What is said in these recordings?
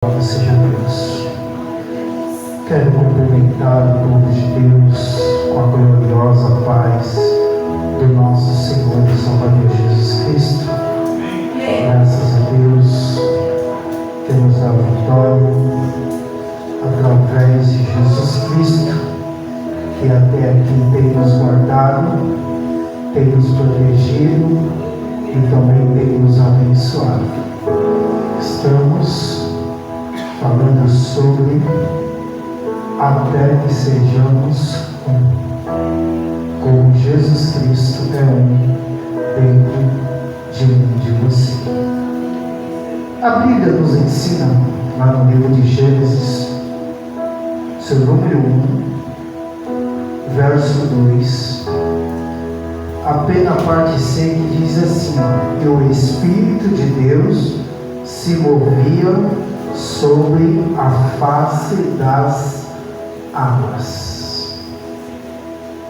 Louvado seja Deus. Quero cumprimentar o povo de Deus com a gloriosa paz do nosso Senhor e Salvador Jesus Cristo. Graças a Deus que nos dá vitória através de Jesus Cristo, que até aqui tem nos guardado, tem nos protegido e também tem nos abençoado. Estamos falando sobre até que sejamos um, como Jesus Cristo é um dentro de mim e de você. A Bíblia nos ensina, lá no livro de Gênesis, seu número 1, verso 2, apenas a parte C que diz assim: e o Espírito de Deus se movia sobre a face das águas.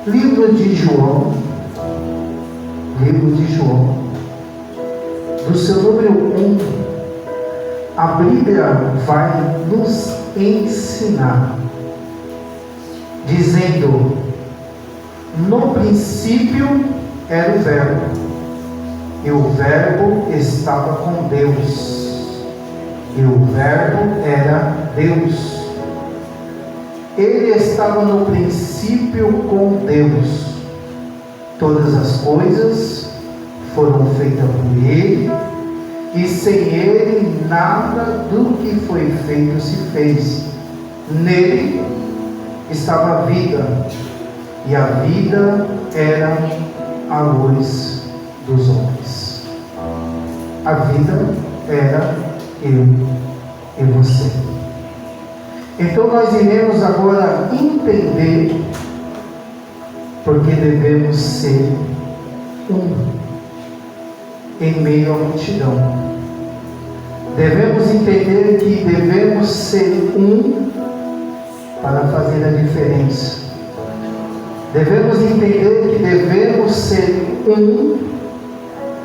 Livro de João, do seu número 1, a Bíblia vai nos ensinar, dizendo: no princípio era o Verbo, e o Verbo estava com Deus, e o Verbo era Deus. Ele estava no princípio com Deus. Todas as coisas foram feitas por Ele, e sem Ele nada do que foi feito se fez. Nele estava a vida, e a vida era a luz dos homens. A vida era eu e você. Então nós iremos agora entender porque devemos ser um em meio à multidão. Devemos entender que devemos ser um para fazer a diferença. Devemos entender que devemos ser um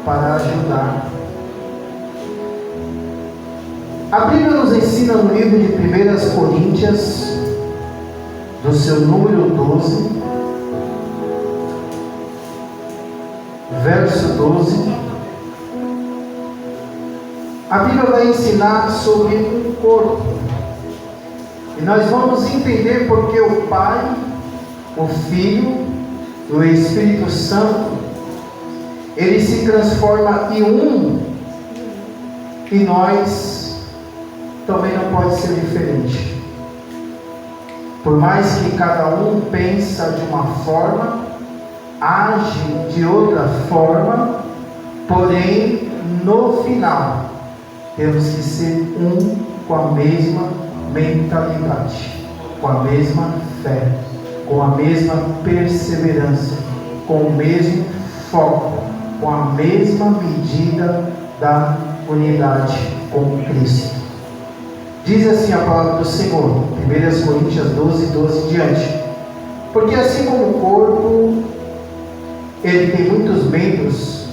para ajudar. A Bíblia nos ensina no livro de 1 Coríntios, do seu número 12, verso 12. A Bíblia vai ensinar sobre um corpo. E nós vamos entender porque o Pai, o Filho e o Espírito Santo, ele se transforma em um, e nós também não pode ser diferente. Por mais que cada um pensa de uma forma, age de outra forma, porém no final temos que ser um com a mesma mentalidade, com a mesma fé, com a mesma perseverança, com o mesmo foco, com a mesma medida da unidade com Cristo. Diz assim a palavra do Senhor, 1 Coríntios 12, 12 diante: porque assim como o corpo, ele tem muitos membros,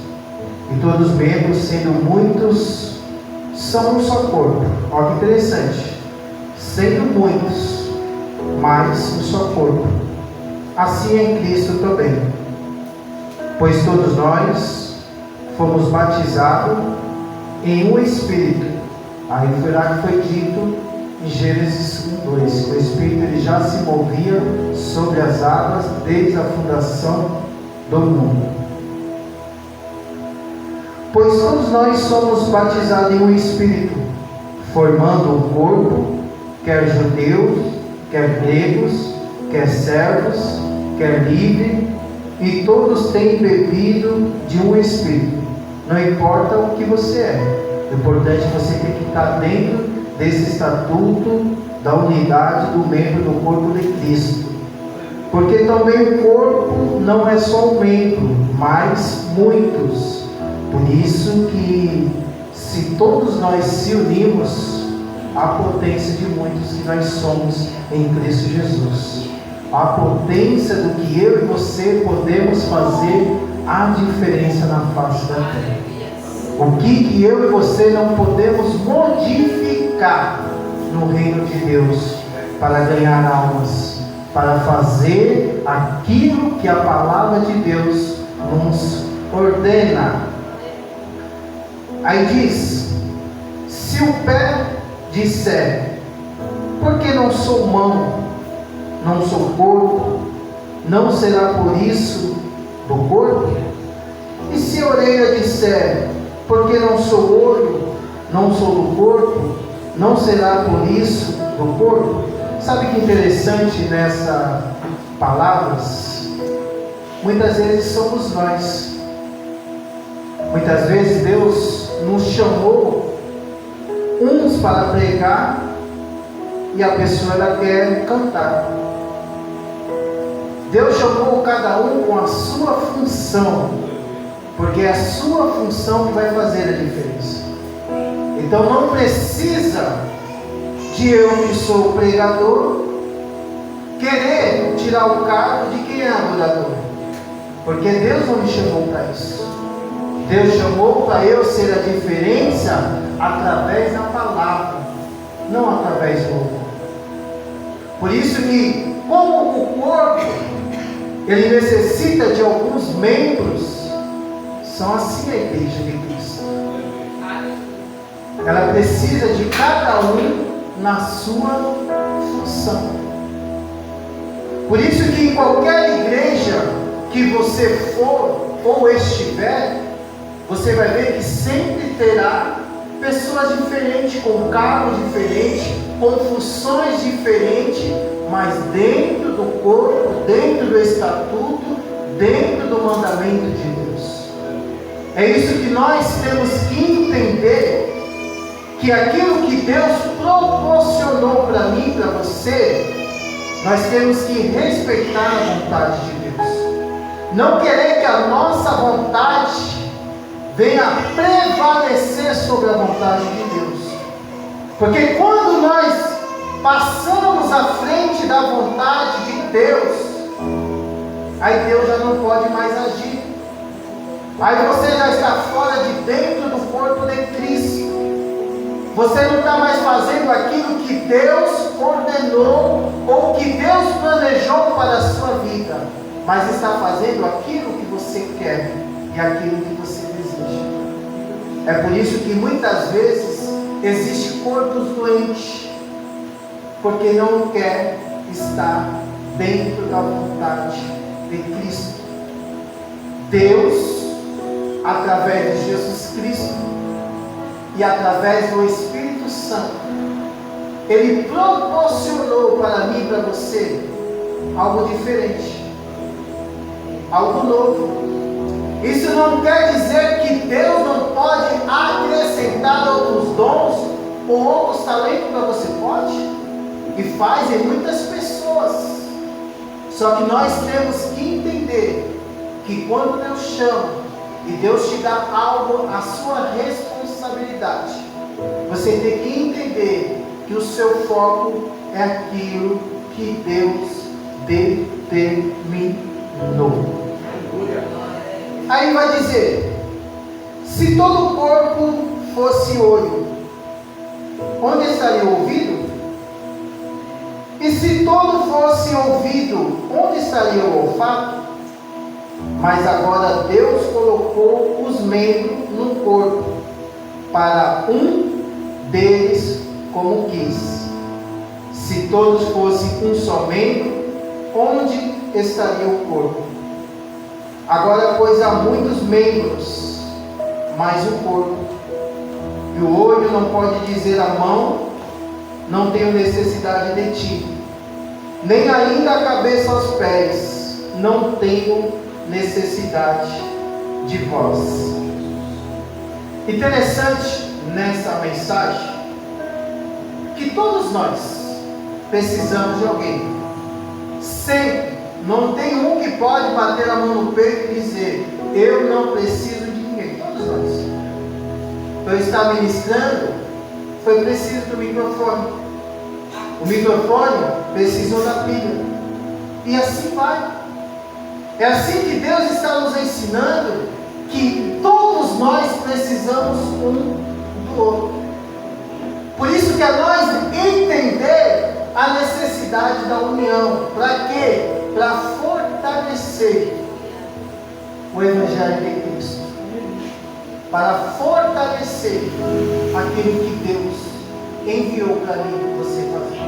e todos os membros, sendo muitos, são um só corpo. Olha que interessante. Sendo muitos, mas um só corpo. Assim é em Cristo também. Pois todos nós fomos batizados em um Espírito. Aí foi lá que foi dito em Gênesis 1:2, que o Espírito ele já se movia sobre as águas desde a fundação do mundo. Pois todos nós somos batizados em um Espírito, formando um corpo, quer judeus, quer gregos, quer servos, quer livres, e todos têm bebido de um Espírito. Não importa o que você é. O importante é você ter que estar dentro desse estatuto da unidade do membro do corpo de Cristo. Porque também o corpo não é só um membro, mas muitos. Por isso que se todos nós se unirmos, a potência de muitos que nós somos em Cristo Jesus. A potência do que eu e você podemos fazer a diferença na face da terra. O que eu e você não podemos modificar, no reino de Deus, para ganhar almas, para fazer aquilo que a palavra de Deus nos ordena. Aí diz: se o pé disser, porque não sou mão, não sou corpo, não será por isso do corpo? E se a orelha disser, porque não sou olho, não sou do corpo, não será por isso do corpo? Sabe que interessante nessas palavras? Muitas vezes somos nós. Muitas vezes Deus nos chamou uns para pregar e a pessoa ela quer cantar. Deus chamou cada um com a sua função, porque é a sua função que vai fazer a diferença. Então não precisa de eu, que sou pregador, querer tirar o cargo de quem é adorador, porque Deus não me chamou para isso. Deus chamou para eu ser a diferença através da palavra, não através do louvor. Por isso que, como o corpo ele necessita de alguns membros, são assim a igreja de Cristo. Ela precisa de cada um na sua função. Por isso que em qualquer igreja que você for ou estiver, você vai ver que sempre terá pessoas diferentes, com cargos diferentes, com funções diferentes, mas dentro do corpo, dentro do estatuto, dentro do mandamento de Deus. É isso que nós temos que entender, que aquilo que Deus proporcionou para mim e para você, nós temos que respeitar a vontade de Deus. Não querer que a nossa vontade venha prevalecer sobre a vontade de Deus. Porque quando nós passamos à frente da vontade de Deus, aí Deus já não pode mais agir. Aí você já está fora de dentro do corpo de Cristo. Você não está mais fazendo aquilo que Deus ordenou ou que Deus planejou para a sua vida, mas está fazendo aquilo que você quer e aquilo que você deseja. É por isso que muitas vezes existe corpos doentes, porque não quer estar dentro da vontade de Cristo. Deus, através de Jesus Cristo e através do Espírito Santo, Ele proporcionou para mim e para você algo diferente, algo novo. Isso não quer dizer que Deus não pode acrescentar outros dons ou outros talentos para você. Pode e faz em muitas pessoas. Só que nós temos que entender que quando Deus chama e Deus te dá algo, a sua responsabilidade, você tem que entender que o seu foco é aquilo que Deus determinou. Aí vai dizer: se todo o corpo fosse olho, onde estaria o ouvido? E se todo fosse ouvido, onde estaria o olfato? Mas agora Deus colocou os membros no corpo, para um deles como quis. Se todos fossem um só membro, onde estaria o corpo? Agora, pois há muitos membros, mas o corpo. E o olho não pode dizer à mão: não tenho necessidade de ti. Nem ainda a cabeça aos pés: não tenho necessidade de vós. Interessante nessa mensagem que todos nós precisamos de alguém. Sempre. Não tem um que pode bater a mão no peito e dizer: eu não preciso de ninguém. Todos nós. Eu estava ministrando, foi preciso do microfone. O microfone precisou da pilha. E assim vai. É assim que Deus está nos ensinando que todos nós precisamos um do outro. Por isso que a nós entendemos união. Para quê? Para fortalecer o Evangelho de Cristo. Para fortalecer aquilo que Deus enviou para mim e você fazer.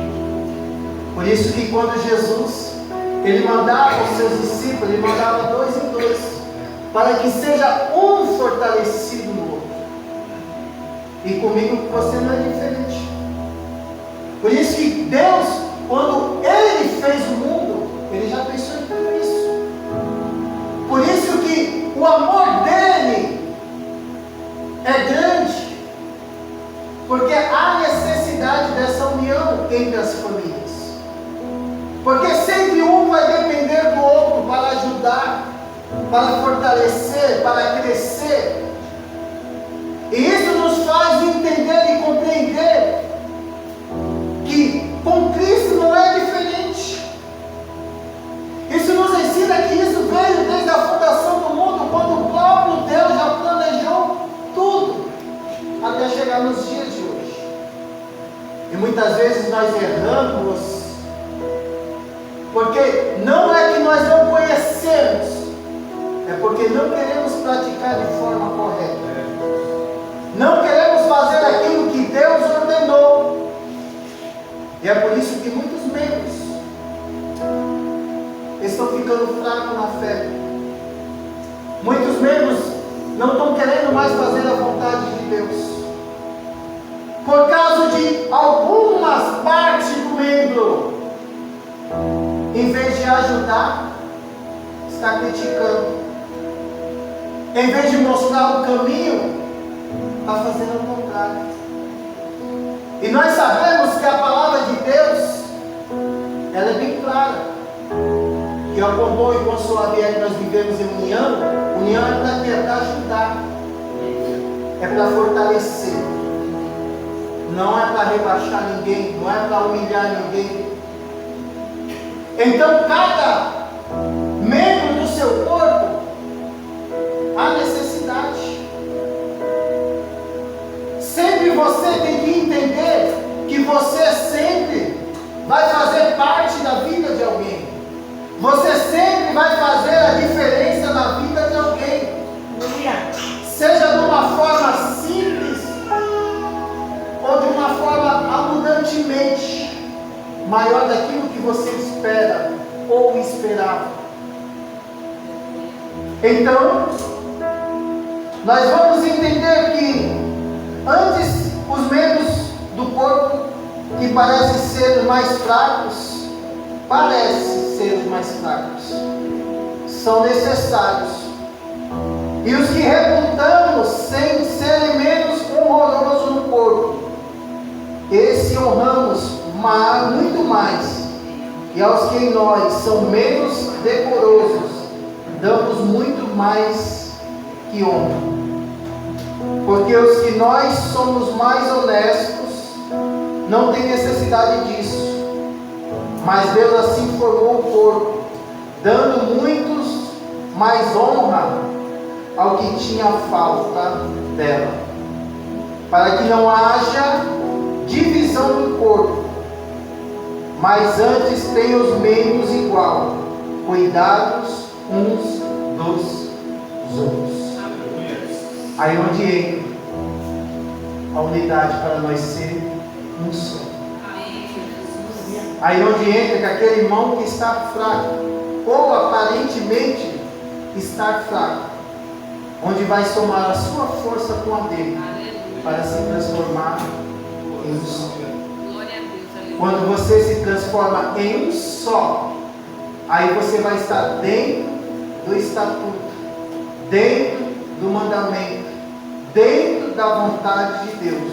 Por isso que quando Jesus, Ele mandava os seus discípulos, Ele mandava 2 em 2, para que seja um fortalecido no outro. E comigo você não é diferente. Por isso que Deus, quando Ele fez o mundo, Ele já pensou em tudo isso. Por isso que o amor dEle é grande, porque há necessidade dessa união entre as famílias. Porque sempre um vai depender do outro para ajudar, para fortalecer, para crescer. E isso nos faz entender e compreender que com Cristo não é diferente. Isso nos ensina que isso veio desde a fundação do mundo, quando o próprio Deus já planejou tudo, até chegar nos dias de hoje. E muitas vezes nós erramos, porque não é que nós não conhecemos, é porque não queremos praticar de forma correta. Não queremos fazer aquilo que Deus ordenou. E é por isso que muitos membros estão ficando fracos na fé. Muitos membros não estão querendo mais fazer a vontade de Deus, por causa de algumas partes do membro. Em vez de ajudar, está criticando. Em vez de mostrar o caminho, está fazendo o contrário. E nós sabemos que a palavra de Deus, ela é bem clara. Que ao compor e consolar que nós vivemos em união, união é para ajudar, é para fortalecer, não é para rebaixar ninguém, não é para humilhar ninguém. Então cada membro do seu corpo há necessidade. Sempre você tem que entender que você sempre vai fazer parte da vida de alguém. Você sempre vai fazer a diferença na vida de alguém. Seja de uma forma simples ou de uma forma abundantemente maior daquilo que você espera ou esperava. Então, nós vamos entender que antes os membros do corpo que parecem ser os mais fracos, são necessários. E os que reputamos sem serem menos honrosos no corpo, esse honramos muito mais. E aos que em nós são menos decorosos, damos muito mais que honra. Porque os que nós somos mais honestos, não tem necessidade disso. Mas Deus assim formou o corpo, dando muitos mais honra ao que tinha falta dela, para que não haja divisão do corpo, mas antes tenham os membros igual, cuidados uns dos outros. Aí onde entra a unidade para nós ser um só. Aí onde entra que aquele irmão que está fraco, ou aparentemente está fraco, onde vai somar a sua força com a dele, para se transformar em um só. Quando você se transforma em um só, aí você vai estar dentro do estatuto, dentro do mandamento, dentro da vontade de Deus,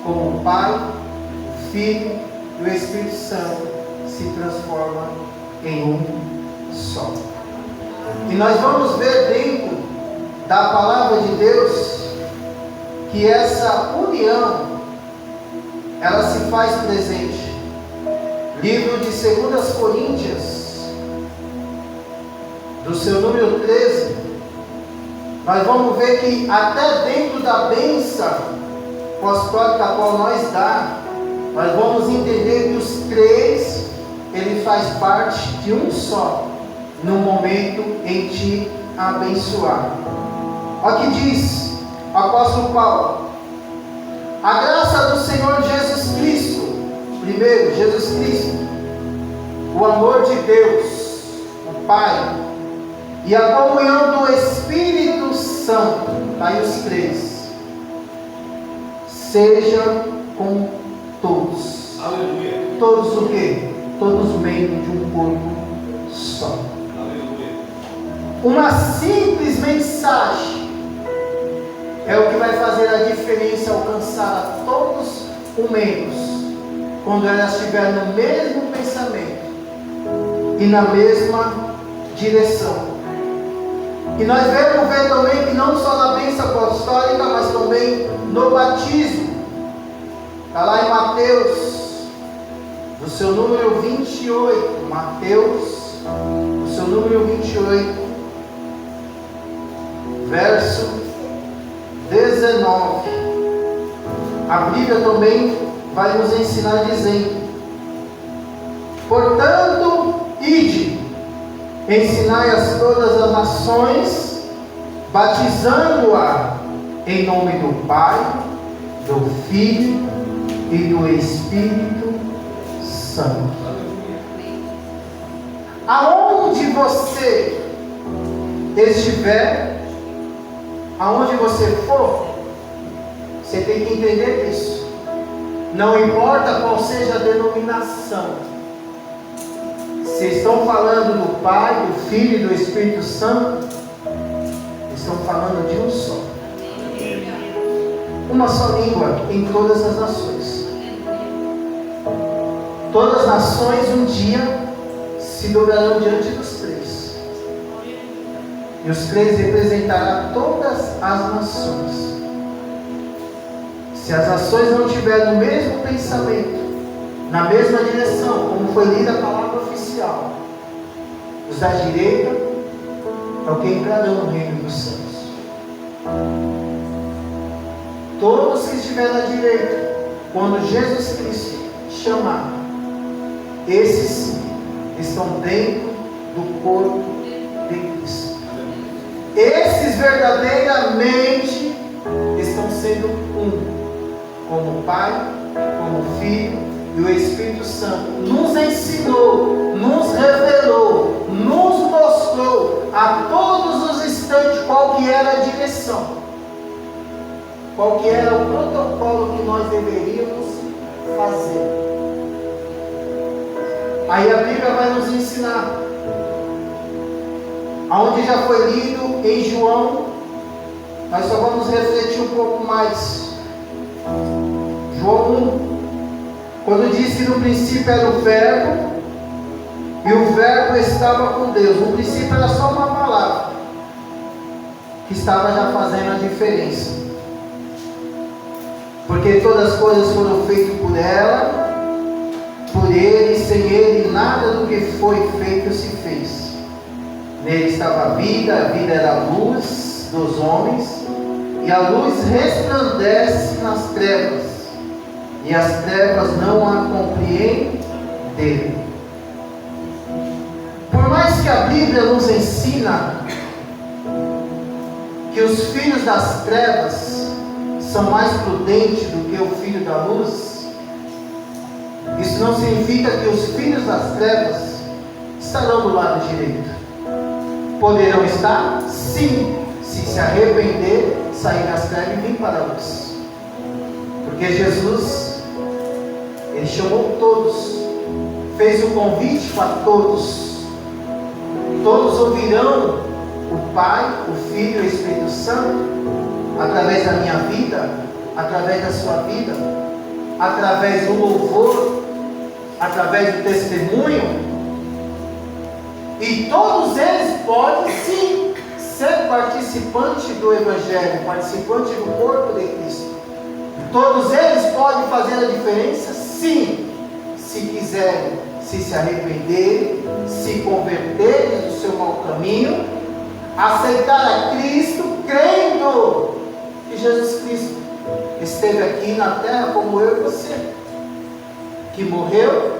como o Pai, o Filho e o Espírito Santo se transformam em um só. E nós vamos ver dentro da palavra de Deus que essa união ela se faz presente. Livro de 2 Coríntios, do seu número 13, nós vamos ver que até dentro da bênção apostólica a qual nós dá, nós vamos entender que os três, ele faz parte de um só, no momento em te abençoar. Olha o que diz o apóstolo Paulo: a graça do Senhor Jesus Cristo, primeiro, Jesus Cristo, o amor de Deus, o Pai, e a comunhão do Espírito Santo, aí os três, seja com todos. Aleluia. Todos o quê? Todos membros de um corpo só. Aleluia. Uma simples mensagem é o que vai fazer a diferença, alcançar a todos os membros, quando elas estiverem no mesmo pensamento e na mesma direção. E nós vamos ver também que não só na bênção apostólica, mas também no batismo. Está lá em Mateus, no seu número 28, Mateus, no seu número 28, verso 19. A Bíblia também vai nos ensinar dizendo: portanto, ide, ensinai-as todas as nações, batizando-a em nome do Pai, do Filho e do Espírito Santo. Aonde você estiver, aonde você for, você tem que entender isso. Não importa qual seja a denominação, se estão falando do Pai, do Filho e do Espírito Santo, estão falando de um só. Uma só língua em todas as nações. Todas as nações um dia se dobrarão diante dos três. E os três representarão todas as nações. Se as nações não tiverem o mesmo pensamento, na mesma direção, como foi lida a palavra oficial, os da direita é o que entrarão no reino dos céus. Todos que estiverem à direita, quando Jesus Cristo chamar, esses estão dentro do corpo de Cristo. Esses verdadeiramente estão sendo um, como Pai, como Filho e o Espírito Santo nos ensinou, nos revelou, nos mostrou a todos os instantes qual que era a direção, qual que era o protocolo que nós deveríamos fazer. Aí a Bíblia vai nos ensinar, aonde já foi lido em João, nós só vamos refletir um pouco mais. João 1, quando diz que no princípio era o Verbo, e o Verbo estava com Deus. No princípio era só uma palavra, que estava já fazendo a diferença. Porque todas as coisas foram feitas por ela, por Ele, e sem Ele nada do que foi feito se fez. Nele estava a vida era a luz dos homens, e a luz resplandece nas trevas, e as trevas não a compreendem. Por mais que a Bíblia nos ensina que os filhos das trevas são mais prudentes do que o filho da luz, isso não significa que os filhos das trevas estarão do lado direito. Poderão estar? Sim, se arrepender, sair das trevas e vir para a luz. Porque Jesus, Ele chamou todos, fez um convite para todos. Todos ouvirão o Pai, o Filho e o Espírito Santo, através da minha vida, através da sua vida, através do louvor, através do testemunho. E todos eles podem sim ser participantes do Evangelho, participantes do corpo de Cristo. Todos eles podem fazer a diferença, sim, se quiserem, se arrependerem, se converterem do seu mau caminho, aceitar a Cristo, crendo que Jesus Cristo esteve aqui na terra como eu e você, que morreu,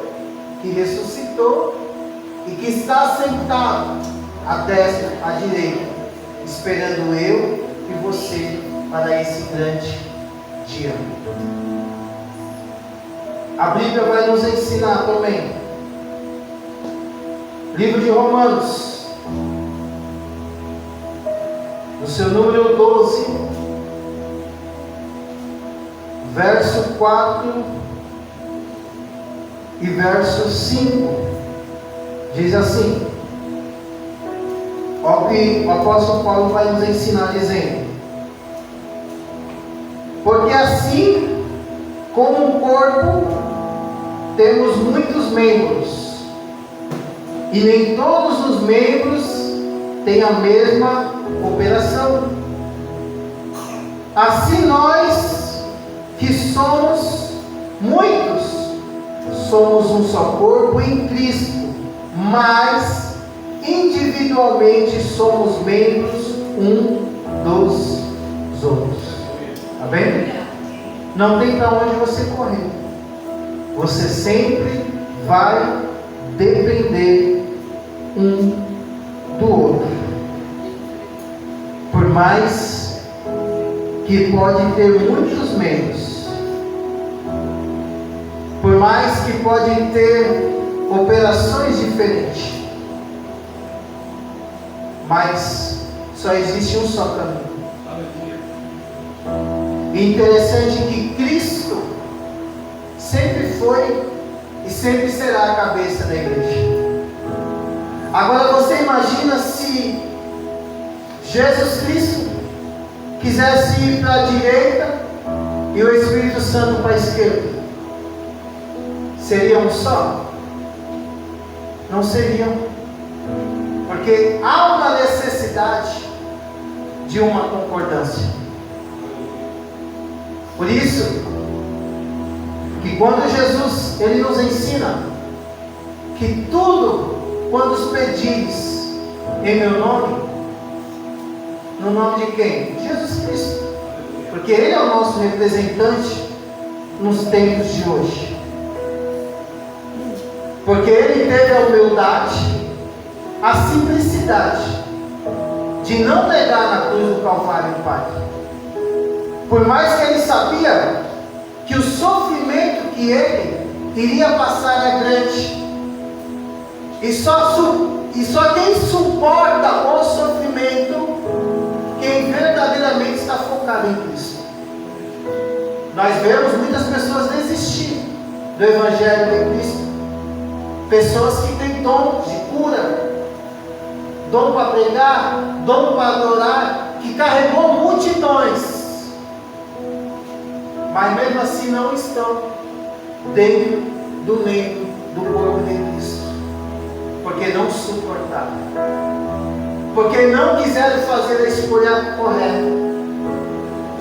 que ressuscitou e que está sentado à destra, à direita, esperando eu e você para esse grande dia. A Bíblia vai nos ensinar também. Livro de Romanos, no seu número 12, verso 4 e verso 5, diz assim: o que o apóstolo Paulo vai nos ensinar dizendo: porque assim como um corpo temos muitos membros, e nem todos os membros têm a mesma operação. Assim nós, que somos muitos, somos um só corpo em Cristo, mas individualmente somos membros um dos outros. Amém? Não tem para onde você correr. Você sempre vai depender um do outro. Por mais que pode ter muitos membros, por mais que pode ter operações diferentes, mas só existe um só caminho. E interessante que Cristo sempre foi e sempre será a cabeça da igreja. Agora você imagina se Jesus Cristo quisesse ir para a direita e o Espírito Santo para a esquerda. Seriam um só? Não seriam. Porque há uma necessidade de uma concordância. Por isso que quando Jesus ele nos ensina que tudo quando os pedis em meu nome, no nome de quem? Jesus Cristo. Porque Ele é o nosso representante nos tempos de hoje. Porque Ele teve a humildade, a simplicidade de não negar na cruz do Calvário o Pai. Por mais que Ele sabia que o sofrimento que Ele iria passar é grande. E só quem suporta o sofrimento, quem verdadeiramente está focado em Cristo. Nós vemos muitas pessoas desistir do Evangelho de Cristo. Pessoas que têm dom de cura, dom para pregar, dom para adorar, que carregou multidões, mas mesmo assim não estão dentro do membro do corpo de Cristo. Porque não suportaram, porque não quiseram fazer a escolha correta,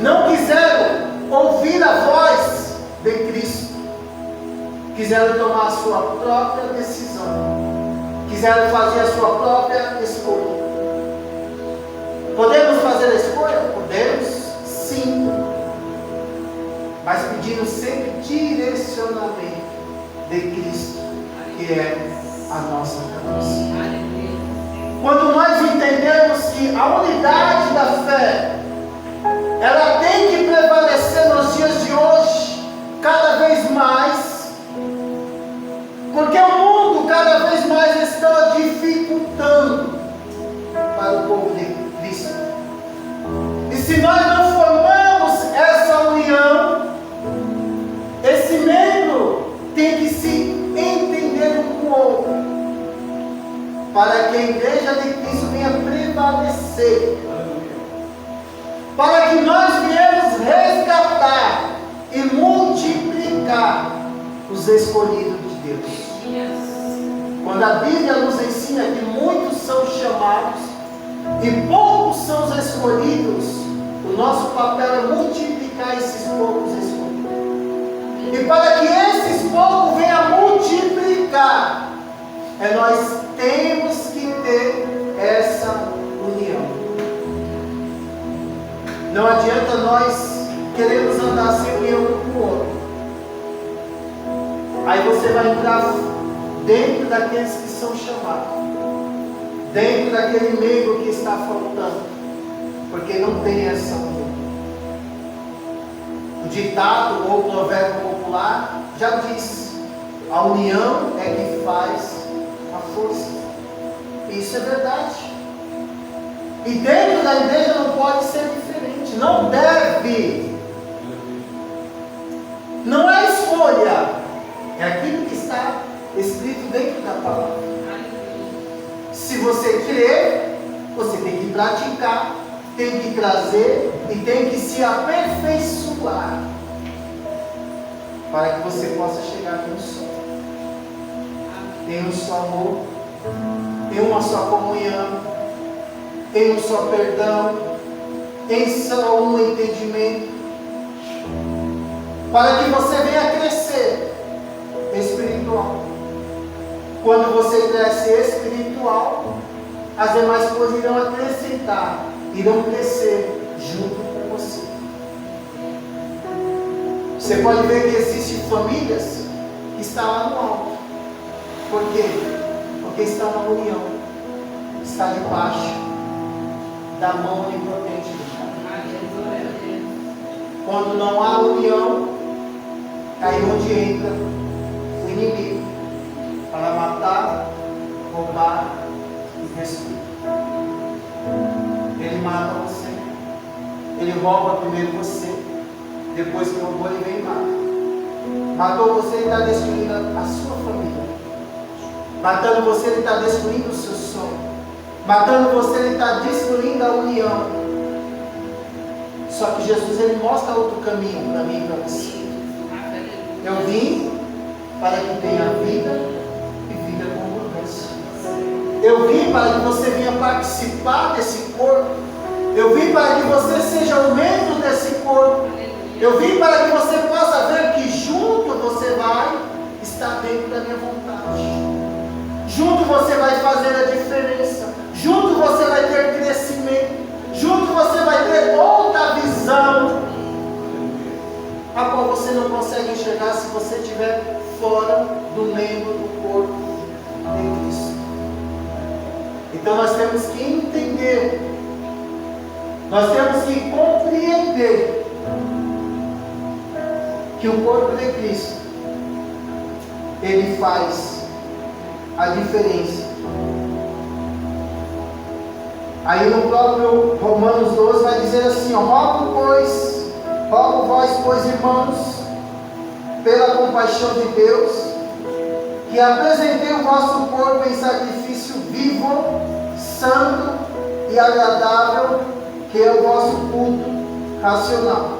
não quiseram ouvir a voz de Cristo, quiseram tomar a sua própria decisão, quiseram fazer a sua própria escolha. Podemos fazer a escolha? Podemos, sim, mas pedindo sempre direcionamento de Cristo, que é a nossa cabeça. Quando nós entendemos que a unidade da fé ela tem que prevalecer nos dias de hoje cada vez mais, porque o mundo cada vez mais está dificultando para o povo de Cristo. E se nós não formamos essa união, esse membro tem que se entender um com o outro, para que a igreja de Cristo venha prevalecer, para que nós viemos resgatar e multiplicar os escolhidos de Deus. Quando a Bíblia nos ensina que muitos são chamados e poucos são os escolhidos, o nosso papel é multiplicar esses poucos escolhidos. E para que esses poucos venham a multiplicar, nós temos que ter essa união. Não adianta nós queremos andar sem união um com o outro. Aí você vai entrar dentro daqueles que são chamados, dentro daquele membro que está faltando, porque não tem essa união. O ditado ou provérbio popular já diz: a união é que faz a força. Isso é verdade. E dentro da igreja não pode ser diferente. Não deve. Não é escolha. É aquilo que está escrito dentro da palavra. Se você crer, você tem que praticar, tem que trazer e tem que se aperfeiçoar para que você possa chegar no sonho. Tem um só amor, tem uma só comunhão, tem um só perdão, tem só um entendimento, para que você venha crescer espiritual. Quando você cresce espiritual, as demais coisas irão acrescentar, irão crescer junto com você. Você pode ver que existem famílias que estão lá no alto. Por quê? Porque estão na união, está debaixo da mão onipotente de Deus. Quando não há união, aí onde entra o inimigo para matar, roubar e destruir. Ele mata você, ele rouba primeiro você, depois que roubou ele vem e mata. Matou você, ele está destruindo a sua família. Matando você, ele está destruindo o seu sonho. Matando você, ele está destruindo a união. Só que Jesus, ele mostra outro caminho para mim e para você. Eu vim para que tenha vida e vida com abundância. Eu vim para que você venha participar desse corpo. Eu vim para que você seja um membro desse corpo. Eu vim para que você possa ver que junto você vai estar dentro da minha vontade. Junto você vai fazer a diferença. Junto você vai ter crescimento. Junto você vai ter outra visão, a qual você não consegue enxergar se você estiver fora do membro do corpo de Cristo. Então nós temos que entender, nós temos que compreender que o corpo de Cristo, ele faz a diferença. Aí no próprio Romanos 12 vai dizer assim, ó, rogo vós, pois irmãos, pela compaixão de Deus, que apresentei o vosso corpo em sacrifício vivo, santo e agradável, que é o vosso culto racional.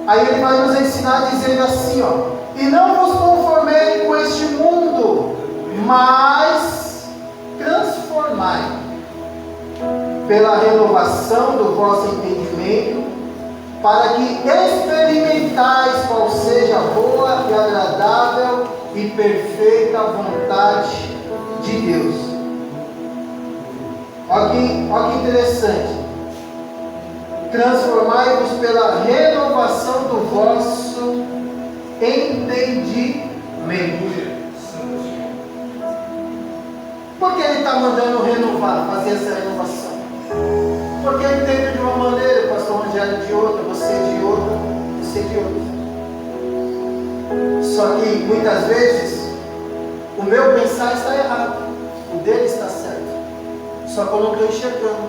Aí ele vai nos ensinar dizendo assim, ó, e não vos conformei com este mundo, mas transformai pela renovação do vosso entendimento, para que experimentais qual seja a boa e agradável e perfeita vontade de Deus. Olha que interessante. Transformai-vos pela renovação do vosso entendimento. Por que ele está mandando renovar, fazer essa renovação? Porque eu entendo de uma maneira, o pastor Rogério de outra, você de outra, você de outra. Só que muitas vezes o meu pensar está errado, o dele está certo. Só que eu não estou enxergando.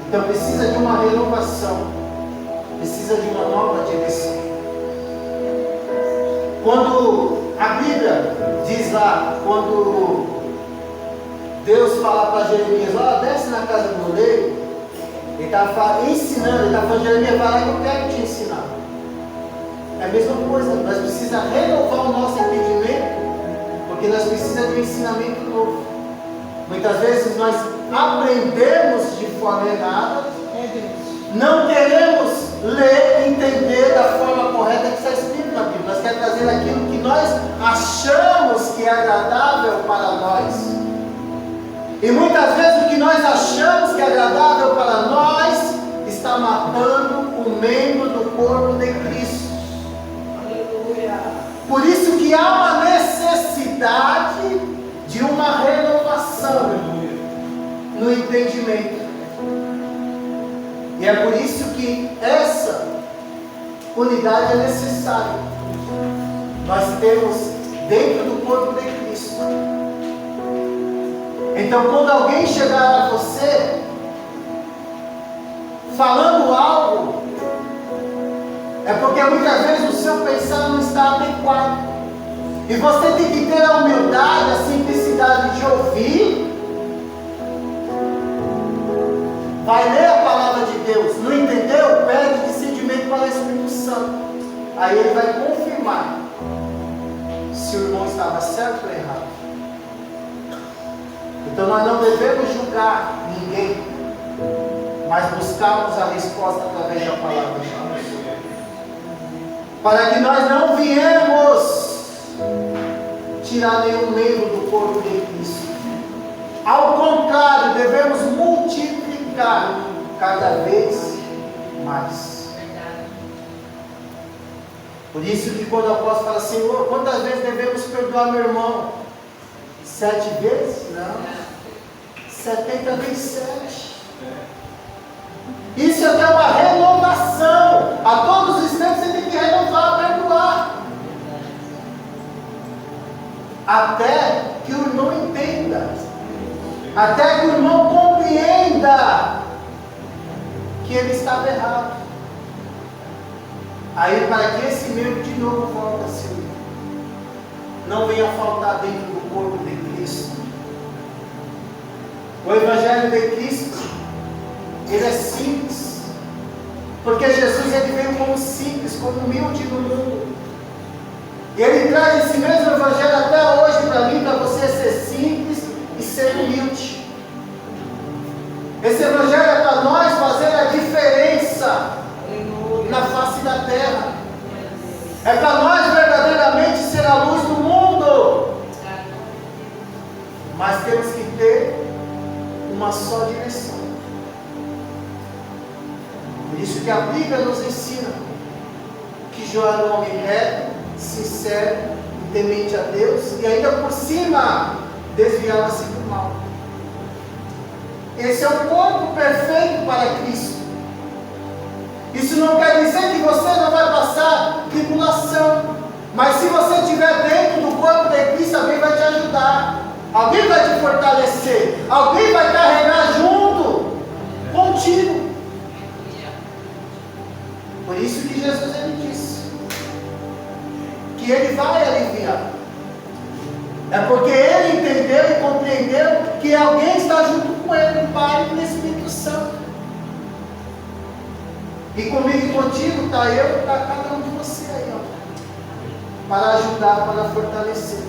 Então precisa de uma renovação, precisa de uma nova direção. Quando a Bíblia diz lá, quando Deus fala para Jeremias, ó, desce na casa do oleiro, ele está ensinando, ele está falando, Jeremias, vai lá que eu quero te ensinar. É a mesma coisa, nós precisamos renovar o nosso entendimento, porque nós precisamos de um ensinamento novo. Muitas vezes nós aprendemos de forma errada, não queremos ler e entender da forma correta que está escrito na Bíblia. Nós queremos trazer aquilo que nós achamos que é agradável para nós. E muitas vezes o que nós achamos que é agradável para nós está matando o membro do corpo de Cristo. Aleluia. Por isso que há uma necessidade entendimento. E é por isso que essa unidade é necessária. Nós temos dentro do corpo de Cristo. Então, quando alguém chegar a você falando algo, é porque muitas vezes o seu pensar não está adequado. E você tem que ter a humildade, a simplicidade de ouvir. Vai ler a palavra de Deus. Não entendeu? Pede discernimento para o Espírito Santo. Aí ele vai confirmar se o irmão estava certo ou errado. Então nós não devemos julgar ninguém, mas buscarmos a resposta através da palavra de Deus. Para que nós não viemos tirar nenhum membro do corpo de Cristo. Ao contrário, devemos multiplicar cada vez mais. Por isso que quando o apóstolo fala, Senhor, quantas vezes devemos perdoar meu irmão? 7 vezes? Não. 70 vezes 7. Isso é uma renovação. A todos os instantes você tem que renovar, perdoar. Até que o irmão entenda. Até que o irmão compreenda que ele estava errado. Aí, para que esse membro de novo volte a ser, não venha faltar dentro do corpo de Cristo. O Evangelho de Cristo, ele é simples, porque Jesus ele veio como simples, como humilde no mundo. E ele traz esse mesmo Evangelho até hoje para mim, para você ser simples e ser humilde. Esse Evangelho é para nós fazer a diferença na face da terra. É para nós verdadeiramente ser a luz do mundo. Mas temos que ter uma só direção. Por isso que a Bíblia nos ensina que Jó era um homem reto, sincero e temente a Deus, e ainda por cima desviava-se do mal. Esse é o corpo perfeito para Cristo. Isso não quer dizer que você não vai passar tribulação, mas se você estiver dentro do corpo de Cristo, alguém vai te ajudar, alguém vai te fortalecer, alguém vai carregar junto contigo. Por isso que Jesus ele disse que ele vai aliviar. É porque ele entendeu e compreendeu que alguém está junto com ele, o Pai e o Espírito Santo. E comigo e contigo está eu e está cada um de você aí, ó, para ajudar, para fortalecer,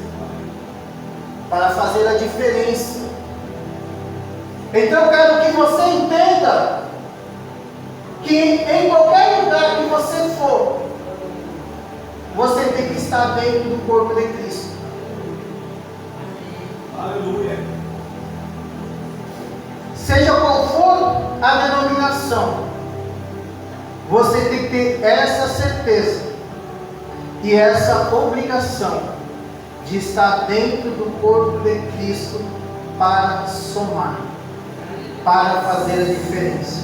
para fazer a diferença. Então eu quero que você entenda que em qualquer lugar que você for, você tem que estar dentro do corpo de Cristo. Aleluia. Seja qual for a denominação, você tem que ter essa certeza e essa obrigação de estar dentro do corpo de Cristo para somar, para fazer a diferença,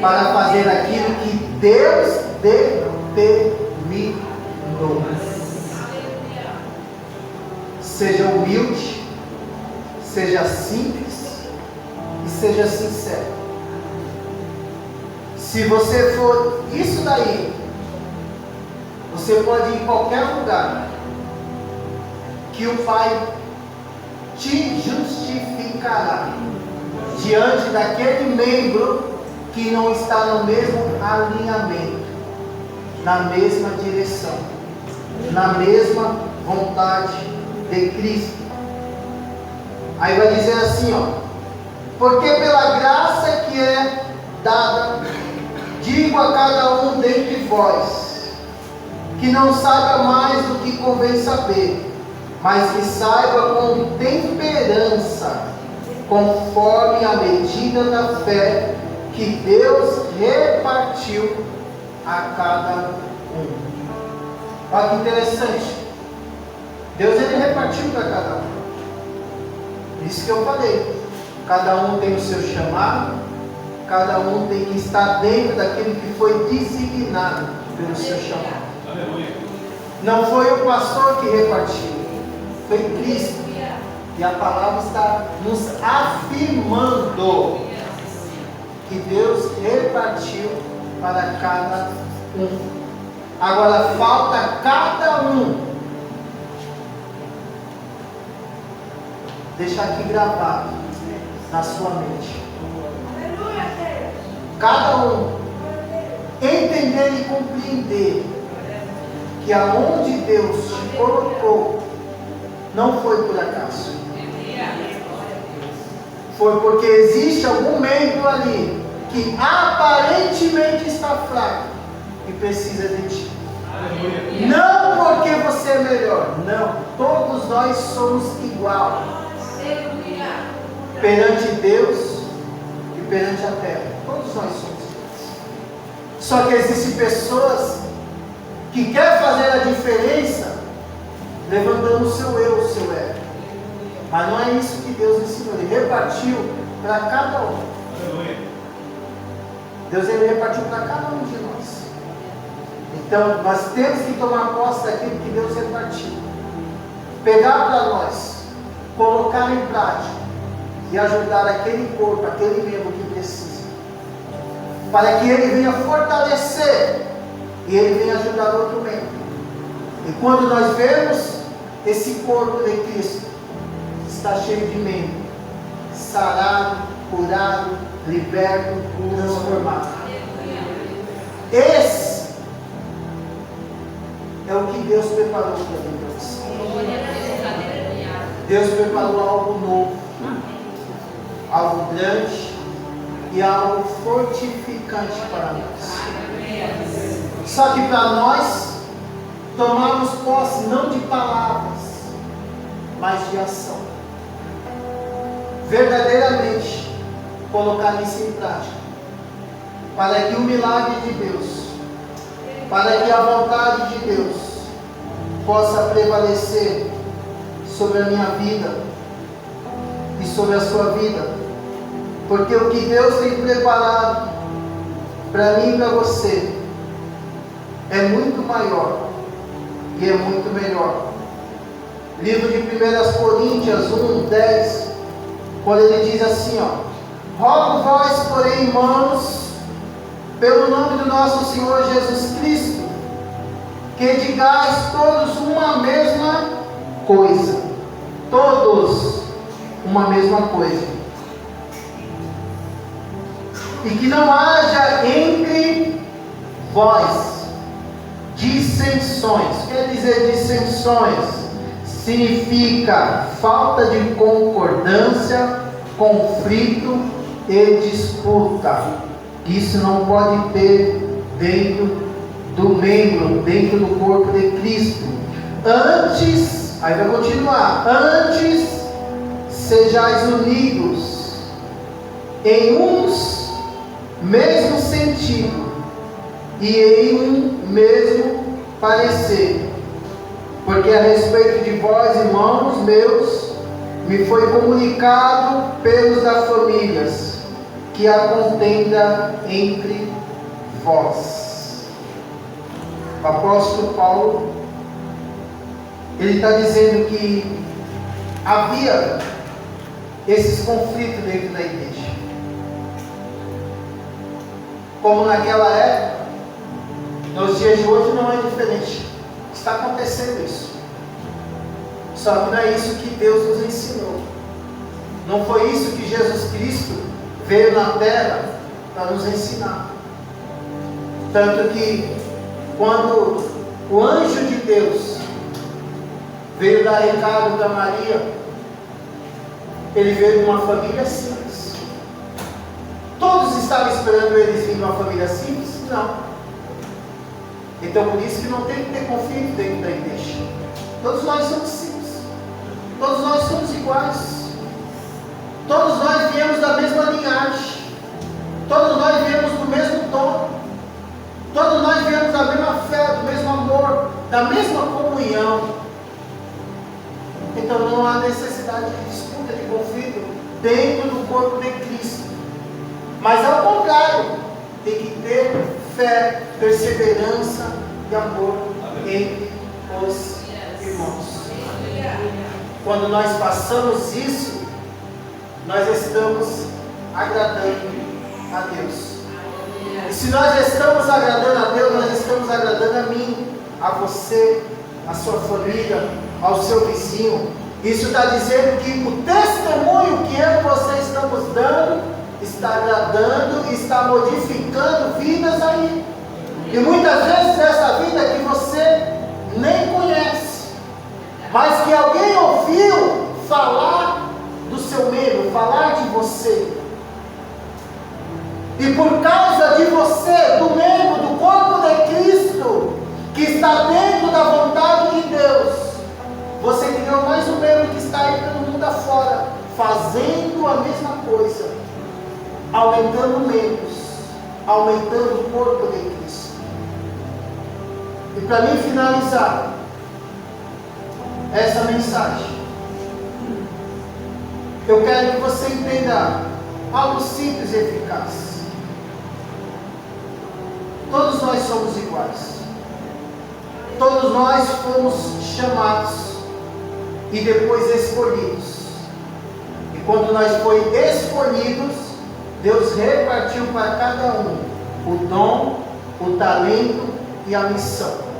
para fazer aquilo que Deus determinou. Seja humilde, seja simples e seja sincero. Se você for isso daí, você pode ir em qualquer lugar que o Pai te justificará diante daquele membro que não está no mesmo alinhamento, na mesma direção, na mesma vontade de Cristo. Aí vai dizer assim, ó: porque pela graça que é dada, digo a cada um dentre vós, que não saiba mais do que convém saber, mas que saiba com temperança, conforme a medida da fé que Deus repartiu a cada um. Olha que interessante. Deus ele repartiu para cada um. Isso que eu falei. Cada um tem o seu chamado, cada um tem que estar dentro daquilo que foi designado pelo seu chamado. Não foi o pastor que repartiu, foi Cristo. E a palavra está nos afirmando que Deus repartiu para cada um. Agora falta cada um deixar aqui gravado na sua mente. Cada um entender e compreender que aonde Deus te colocou não foi por acaso. Foi porque existe algum membro ali que aparentemente está fraco e precisa de ti. Não porque você é melhor, não. Todos nós somos igual perante Deus e perante a terra. Todos nós somos iguais. Só que existem pessoas que querem fazer a diferença levantando o seu eu, o seu ego. Mas não é isso que Deus ensinou. Ele repartiu para cada um. Deus ele repartiu para cada um de nós. Então nós temos que tomar posse daquilo que Deus repartiu. Pegar para nós, colocar em prática e ajudar aquele corpo, aquele membro que precisa. Para que ele venha fortalecer e ele venha ajudar outro membro. E quando nós vemos esse corpo de Cristo está cheio de membro, sarado, curado, liberto, transformado. Esse é o que Deus preparou para nós. Deus preparou algo novo, algo grande e algo fortificante para nós. Só que para nós tomarmos posse não de palavras, mas de ação. Verdadeiramente colocar isso em prática, para que o milagre de Deus, para que a vontade de Deus possa prevalecer sobre a minha vida e sobre a sua vida. Porque o que Deus tem preparado para mim e para você é muito maior e é muito melhor. Livro de 1 Coríntios 1:10, quando ele diz assim, rogo vós, porém, irmãos, pelo nome do nosso Senhor Jesus Cristo, que digais todos uma mesma coisa. Todos uma mesma coisa. E que não haja entre vós dissensões. Quer dizer dissensões? Significa falta de concordância, conflito e disputa. Isso não pode ter dentro do membro, dentro do corpo de Cristo. Antes, aí vai continuar, antes sejais unidos em uns mesmo sentido e em um mesmo parecer. Porque a respeito de vós, irmãos meus, me foi comunicado pelos das famílias, que há contenda entre vós. O apóstolo Paulo, ele está dizendo que havia esses conflitos dentro da igreja. Como naquela época, nos dias de hoje não é diferente. Está acontecendo isso. Só que não é isso que Deus nos ensinou. Não foi isso que Jesus Cristo veio na terra para nos ensinar. Tanto que quando o anjo de Deus veio dar recado para Maria, ele veio de uma família simples. Todos estavam esperando eles vir de uma família simples? Não. Então por isso que não tem que ter conflito dentro da igreja. Todos nós somos simples. Todos nós somos iguais. Todos nós viemos da mesma linhagem. Todos nós viemos do mesmo tom. Todos nós viemos da mesma fé, do mesmo amor, da mesma comunhão. Então não há necessidade de disputa, de conflito, dentro do corpo de Cristo. Mas ao contrário, tem que ter fé, perseverança e amor entre os irmãos. Quando nós passamos isso, nós estamos agradando a Deus. E se nós estamos agradando a Deus, nós estamos agradando a mim, a você, a sua família, ao seu vizinho. Isso está dizendo que o testemunho que eu e você estamos dando está agradando e está modificando vidas aí. E muitas vezes essa vida que você nem conhece, mas que alguém ouviu falar do seu medo, falar de você. E por causa de você, do membro do corpo de Cristo, que está dentro da vontade de Deus, você criou mais um membro que está aí pelo mundo afora, fazendo a mesma coisa, aumentando membros, aumentando o corpo de Cristo. E para mim finalizar essa mensagem, eu quero que você entenda algo simples e eficaz. Todos nós somos iguais. Todos nós fomos chamados e depois escolhidos. E quando nós fomos escolhidos, Deus repartiu para cada um o dom, o talento e a missão.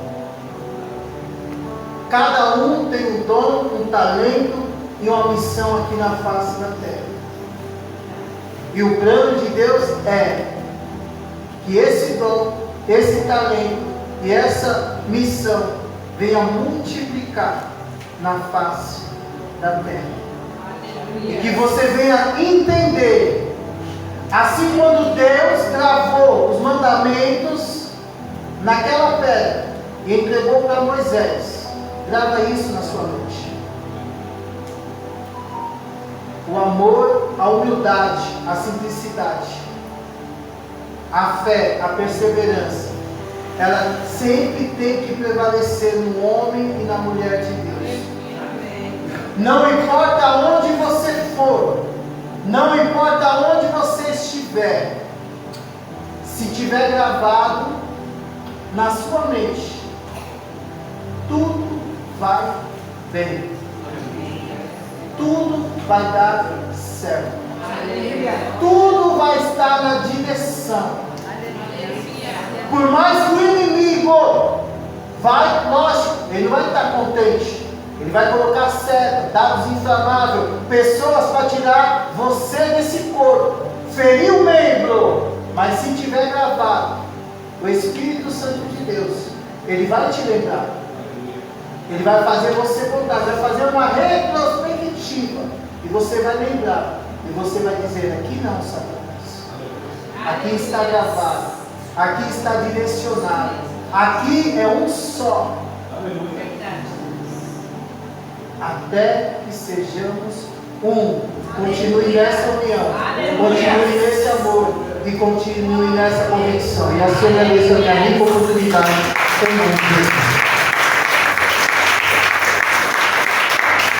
Cada um tem um dom, um talento e uma missão aqui na face da terra. E o plano de Deus é que esse dom, esse talento e essa missão venha multiplicar na face da terra. E que você venha entender, assim quando Deus gravou os mandamentos naquela pedra e entregou para Moisés, grava isso na sua mente. O amor, a humildade, a simplicidade, a fé, a perseverança, ela sempre tem que prevalecer no homem e na mulher de Deus. Não importa onde você for, não importa onde você estiver, se tiver gravado na sua mente, tudo vai bem, tudo vai dar certo, tudo vai estar na direção. Por mais que o inimigo vai, lógico, ele não vai estar contente, ele vai colocar seta, dados inflamáveis, pessoas para tirar você desse corpo, ferir o membro, mas se tiver gravado o Espírito Santo de Deus, ele vai te lembrar, ele vai fazer você voltar, vai fazer uma retrospectiva, e você vai lembrar, e você vai dizer: aqui não, Satanás, aqui está gravado, aqui está direcionado, aqui é um só. Até que sejamos um. Continue nessa união, continue nesse amor e continue nessa convicção. E assim eu agradeço a minha oportunidade em nome de Jesus.